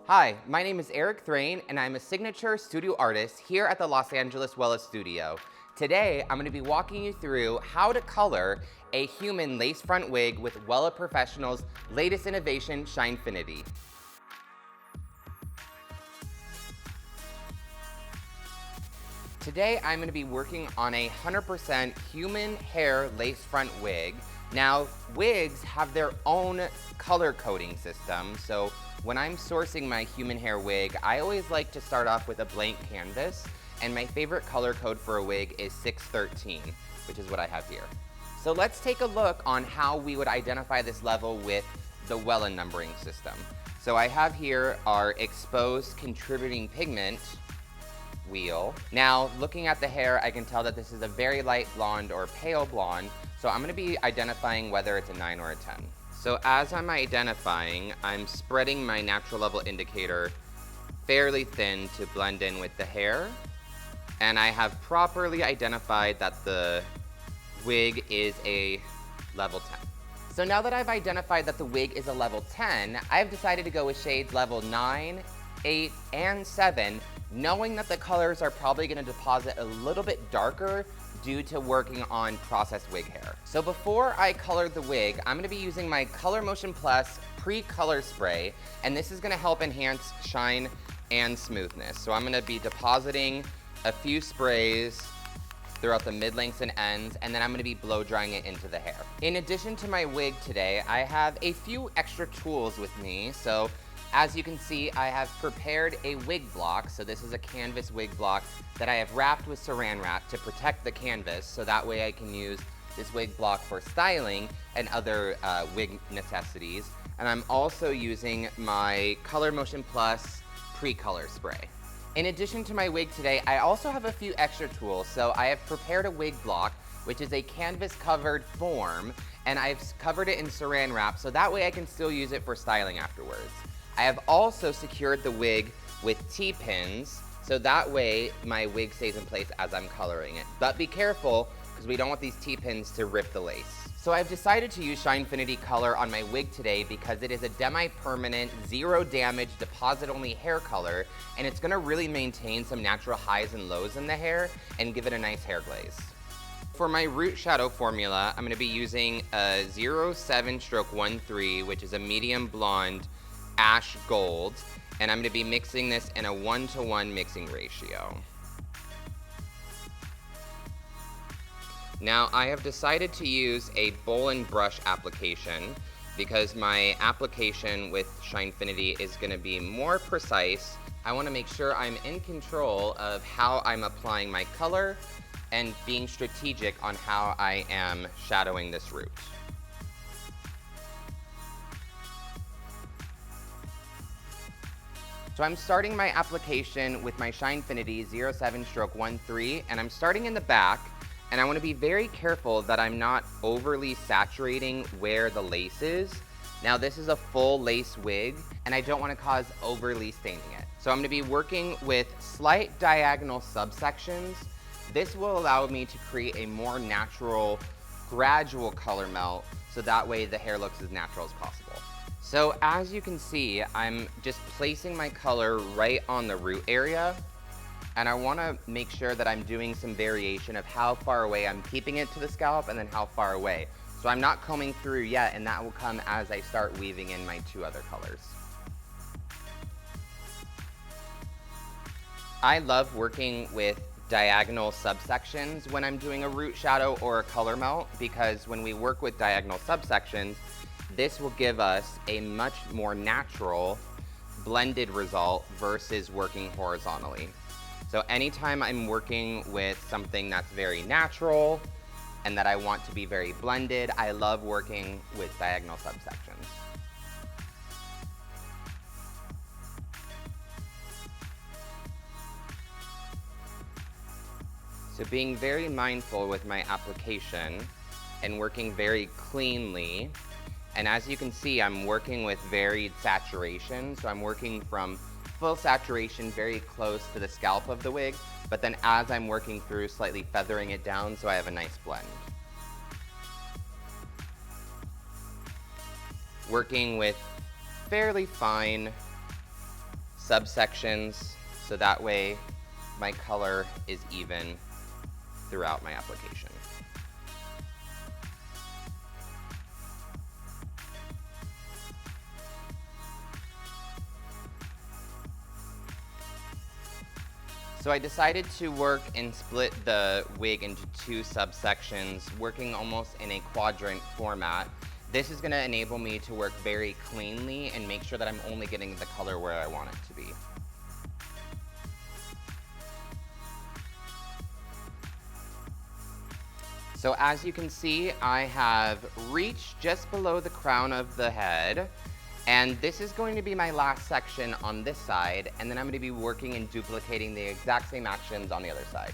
Hi, my name is Erik Thrane, and I'm a signature studio artist here at the Los Angeles Wella Studio. Today, I'm going to be walking you through how to color a human lace front wig with Wella Professionals' latest innovation, Shinefinity. Today, I'm going to be working on a 100% human hair lace front wig. Now, wigs have their own color coding system, so when I'm sourcing my human hair wig, I always like to start off with a blank canvas, and my favorite color code for a wig is 613, which is what I have here. So let's take a look on how we would identify this level with the Wella numbering system. So I have here our exposed contributing pigment wheel. Now, looking at the hair, I can tell that this is a very light blonde or pale blonde, so I'm going to be identifying whether it's a 9 or a 10. So as I'm identifying, I'm spreading my natural level indicator fairly thin to blend in with the hair, and I have properly identified that the wig is a level 10. So now that I've identified that the wig is a level 10, I've decided to go with shades level 9, 8, and 7, knowing that the colors are probably going to deposit a little bit darker due to working on processed wig hair. So before I color the wig, I'm going to be using my Color Motion Plus pre-color spray, and this is going to help enhance shine and smoothness. So I'm going to be depositing a few sprays throughout the mid-lengths and ends, and then I'm going to be blow drying it into the hair. In addition to my wig today, I have a few extra tools with me. So as you can see, I have prepared a wig block. So this is a canvas wig block that I have wrapped with saran wrap to protect the canvas, so that way I can use this wig block for styling and other wig necessities. And I'm also using my Color Motion Plus pre-color spray. In addition to my wig today, I also have a few extra tools. So I have prepared a wig block, which is a canvas covered form, and I've covered it in saran wrap, so that way I can still use it for styling afterwards. I have also secured the wig with T-pins, so that way my wig stays in place as I'm coloring it. But be careful, because we don't want these T-pins to rip the lace. So I've decided to use Shinefinity color on my wig today because it is a demi-permanent, zero damage, deposit-only hair color, and it's gonna really maintain some natural highs and lows in the hair and give it a nice hair glaze. For my root shadow formula, I'm gonna be using a 07/13, which is a medium blonde ash gold, and I'm going to be mixing this in a 1-to-1 mixing ratio. Now I have decided to use a bowl and brush application because my application with Shinefinity is going to be more precise. I want to make sure I'm in control of how I'm applying my color and being strategic on how I am shadowing this root. So I'm starting my application with my Shinefinity 07/13, and I'm starting in the back, and I want to be very careful that I'm not overly saturating where the lace is. Now this is a full lace wig, and I don't want to cause overly staining it. So I'm going to be working with slight diagonal subsections. This will allow me to create a more natural, gradual color melt, so that way the hair looks as natural as possible. So as you can see, I'm just placing my color right on the root area, and I want to make sure that I'm doing some variation of how far away I'm keeping it to the scalp and then how far away. So I'm not combing through yet, and that will come as I start weaving in my two other colors. I love working with diagonal subsections when I'm doing a root shadow or a color melt, because when we work with diagonal subsections, this will give us a much more natural blended result versus working horizontally. So anytime I'm working with something that's very natural and that I want to be very blended, I love working with diagonal subsections. So being very mindful with my application and working very cleanly. And as you can see, I'm working with varied saturation. So I'm working from full saturation very close to the scalp of the wig, but then as I'm working through, slightly feathering it down so I have a nice blend. Working with fairly fine subsections so that way my color is even throughout my application. So I decided to work and split the wig into two subsections, working almost in a quadrant format. This is going to enable me to work very cleanly and make sure that I'm only getting the color where I want it to be. So as you can see, I have reached just below the crown of the head, and this is going to be my last section on this side, and then I'm going to be working and duplicating the exact same actions on the other side.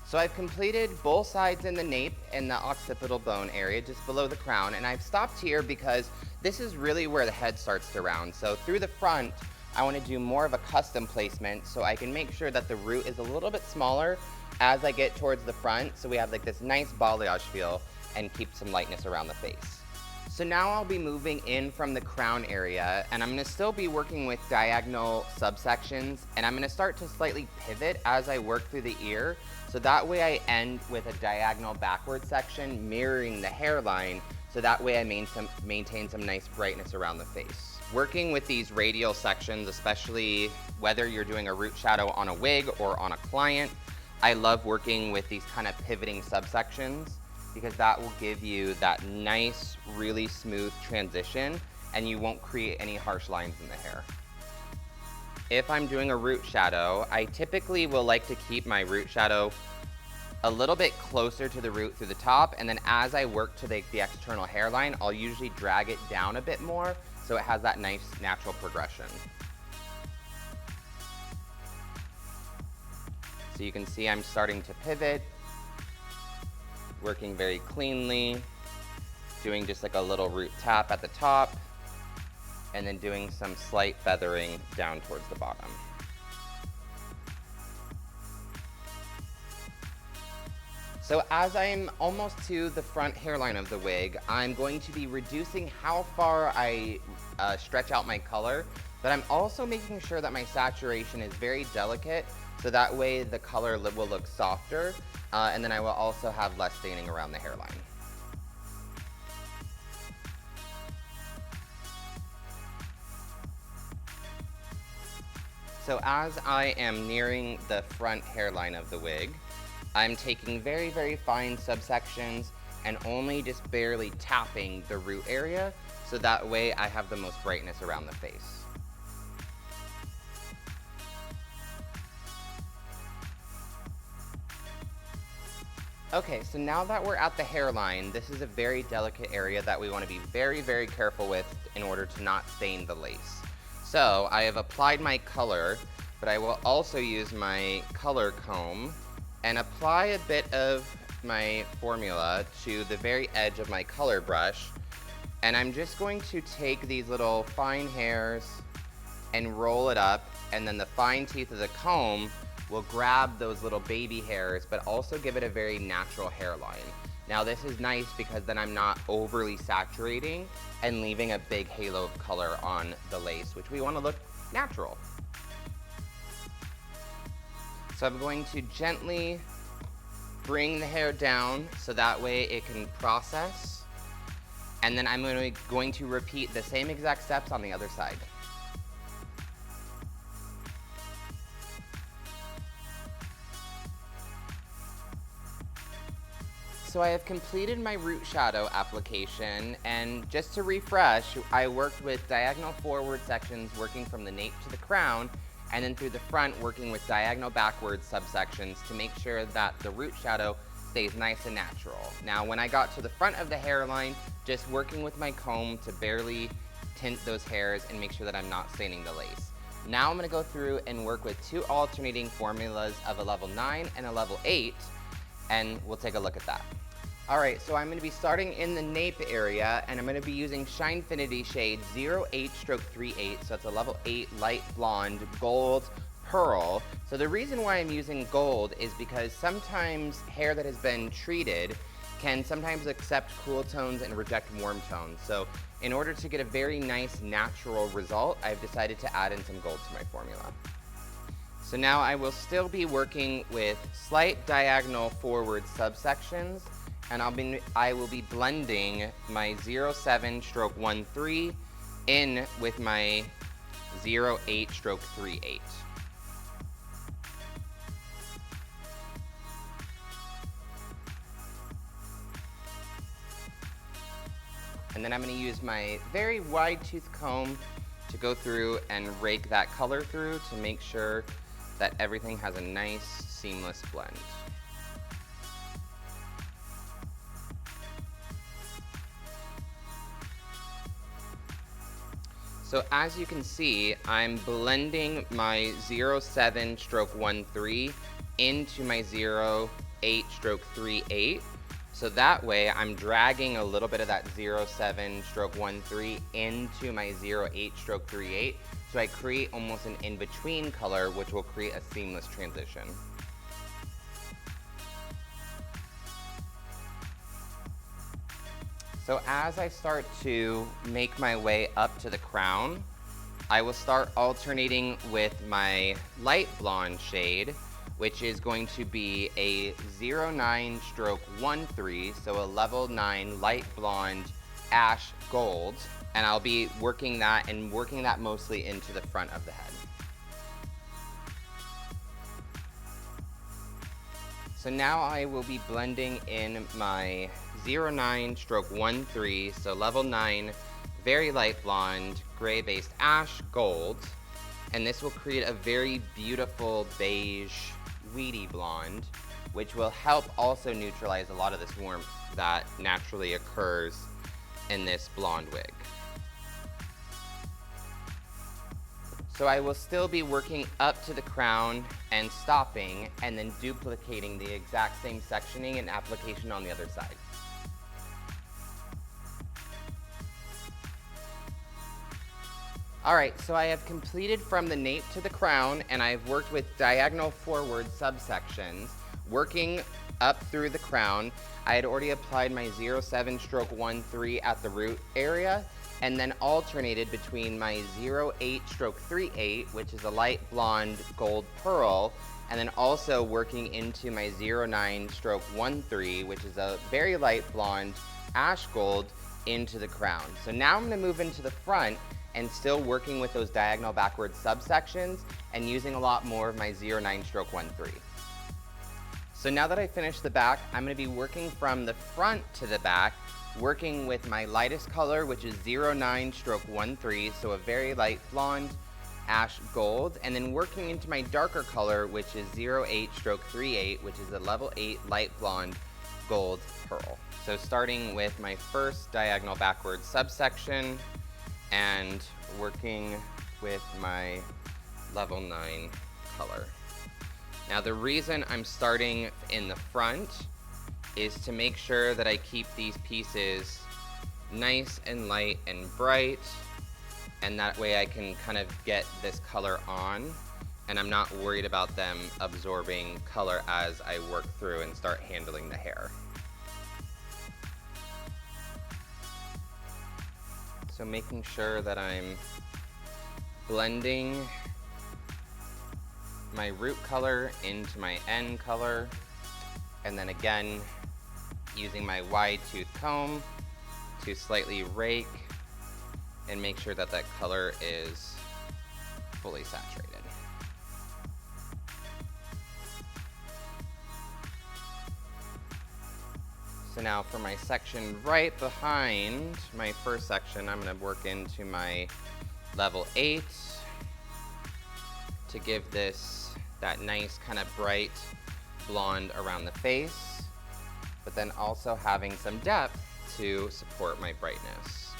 So I've completed both sides in the nape and the occipital bone area just below the crown, and I've stopped here because this is really where the head starts to round. So through the front, I want to do more of a custom placement so I can make sure that the root is a little bit smaller as I get towards the front, so we have like this nice balayage feel and keep some lightness around the face. So now I'll be moving in from the crown area, and I'm going to still be working with diagonal subsections, and I'm going to start to slightly pivot as I work through the ear, so that way I end with a diagonal backward section mirroring the hairline, so that way I maintain some nice brightness around the face. Working with these radial sections, especially whether you're doing a root shadow on a wig or on a client, I love working with these kind of pivoting subsections because that will give you that nice, really smooth transition, and you won't create any harsh lines in the hair. If I'm doing a root shadow, I typically will like to keep my root shadow a little bit closer to the root through the top, and then as I work to the external hairline, I'll usually drag it down a bit more so it has that nice natural progression. So you can see I'm starting to pivot, working very cleanly, doing just like a little root tap at the top, and then doing some slight feathering down towards the bottom. So as I'm almost to the front hairline of the wig, I'm going to be reducing how far I stretch out my color, but I'm also making sure that my saturation is very delicate, so that way the color will look softer, and then I will also have less staining around the hairline. So as I am nearing the front hairline of the wig, I'm taking very, very fine subsections and only just barely tapping the root area, so that way I have the most brightness around the face. Okay, so now that we're at the hairline, this is a very delicate area that we want to be very, very careful with in order to not stain the lace. So I have applied my color, but I will also use my color comb and apply a bit of my formula to the very edge of my color brush. And I'm just going to take these little fine hairs and roll it up, and then the fine teeth of the comb will grab those little baby hairs, but also give it a very natural hairline. Now this is nice because then I'm not overly saturating and leaving a big halo of color on the lace, which we want to look natural. So I'm going to gently bring the hair down so that way it can process. And then I'm going to repeat the same exact steps on the other side. So I have completed my root shadow application, and just to refresh, I worked with diagonal forward sections working from the nape to the crown, and then through the front working with diagonal backward subsections to make sure that the root shadow stays nice and natural. Now when I got to the front of the hairline, just working with my comb to barely tint those hairs and make sure that I'm not staining the lace. Now I'm going to go through and work with two alternating formulas of a level 9 and a level 8, and we'll take a look at that. Alright, so I'm going to be starting in the nape area, and I'm going to be using Shinefinity shade 08/38, so it's a level 8 light blonde gold pearl. So the reason why I'm using gold is because sometimes hair that has been treated can sometimes accept cool tones and reject warm tones. So in order to get a very nice natural result, I've decided to add in some gold to my formula. So now I will still be working with slight diagonal forward subsections, and I will be blending my 07 stroke 13 in with my 08 stroke 38. And then I'm going to use my very wide tooth comb to go through and rake that color through to make sure that everything has a nice seamless blend. So as you can see, I'm blending my 07 stroke 13 into my 08 stroke 38. So that way I'm dragging a little bit of that 07 stroke 13 into my 08 stroke 38. So I create almost an in-between color, which will create a seamless transition. So as I start to make my way up to the crown, I will start alternating with my light blonde shade, which is going to be a 09 stroke 13, so a level 9 light blonde ash gold. And I'll be working that mostly into the front of the head. So now I will be blending in my 09 stroke 13, so level 9, very light blonde, gray based ash gold. And this will create a very beautiful beige, weedy blonde, which will help also neutralize a lot of this warmth that naturally occurs in this blonde wig. So I will still be working up to the crown and stopping and then duplicating the exact same sectioning and application on the other side. Alright, so I have completed from the nape to the crown, and I've worked with diagonal forward subsections. Working up through the crown, I had already applied my 07 stroke 13 at the root area, and then alternated between my 08 stroke 38, which is a light blonde gold pearl, and then also working into my 09 stroke 13, which is a very light blonde ash gold, into the crown. So now I'm going to move into the front and still working with those diagonal backward subsections and using a lot more of my 09 stroke 13. So now that I finished the back, I'm going to be working from the front to the back, working with my lightest color, which is 09 stroke 13, so a very light blonde ash gold, and then working into my darker color, which is 08 stroke 38, which is a level 8 light blonde gold pearl. So starting with my first diagonal backward subsection and working with my level 9 color. Now the reason I'm starting in the front is to make sure that I keep these pieces nice and light and bright, and that way I can kind of get this color on, and I'm not worried about them absorbing color as I work through and start handling the hair. So making sure that I'm blending my root color into my end color, and then again using my wide tooth comb to slightly rake and make sure that that color is fully saturated. So now for my section right behind my first section, I'm going to work into my level 8 to give this that nice kind of bright blonde around the face, but then also having some depth to support my brightness.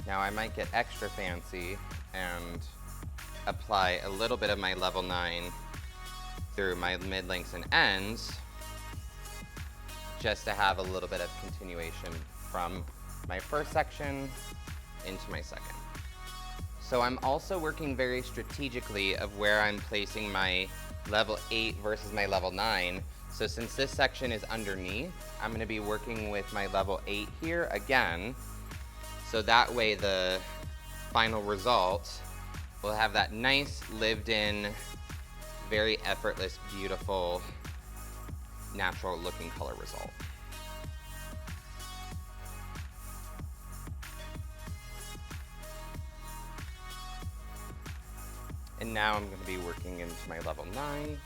Now I might get extra fancy and apply a little bit of my level 9 through my mid-lengths and ends, just to have a little bit of continuation from my first section into my second. So I'm also working very strategically of where I'm placing my level 8 versus my level 9. So since this section is underneath, I'm gonna be working with my level 8 here again. So that way the final result will have that nice, lived-in, very effortless, beautiful, natural looking color result. And now I'm going to be working into my level 9.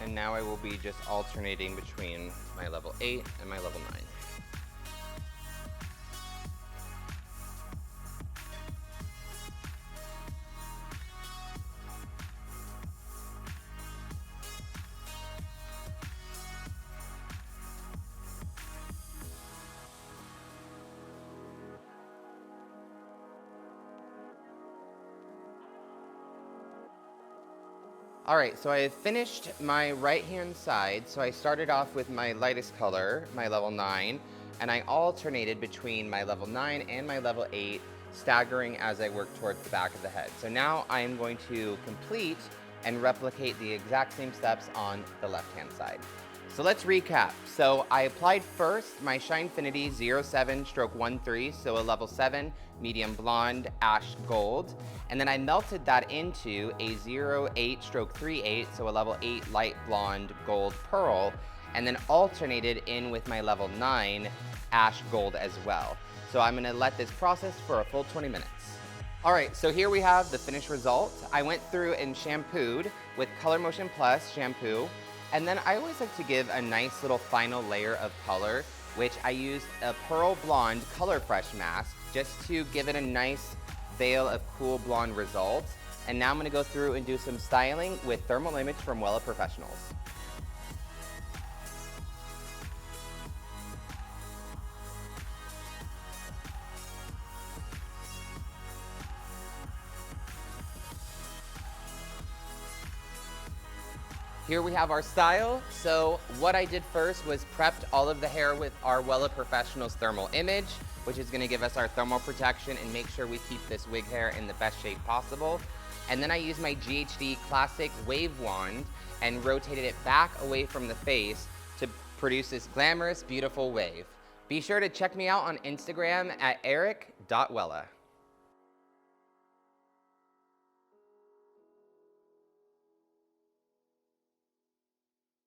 And now I will be just alternating between my level 8 and my level 9. All right, so I have finished my right-hand side. So I started off with my lightest color, my level 9, and I alternated between my level 9 and my level 8, staggering as I work towards the back of the head. So now I am going to complete and replicate the exact same steps on the left-hand side. So let's recap. So I applied first my Shinefinity 07/13, so a level 7 medium blonde ash gold, and then I melted that into a 08/38, so a level 8 light blonde gold pearl, and then alternated in with my level 9 ash gold as well. So I'm gonna let this process for a full 20 minutes. All right, so here we have the finished result. I went through and shampooed with Color Motion Plus shampoo. And then I always like to give a nice little final layer of color, which I used a Pearl Blonde Color Fresh mask just to give it a nice veil of cool blonde results. And now I'm gonna go through and do some styling with Thermal Image from Wella Professionals. Here we have our style. So what I did first was prepped all of the hair with our Wella Professionals Thermal Image, which is gonna give us our thermal protection and make sure we keep this wig hair in the best shape possible. And then I used my GHD Classic Wave Wand and rotated it back away from the face to produce this glamorous, beautiful wave. Be sure to check me out on Instagram at erik.wella.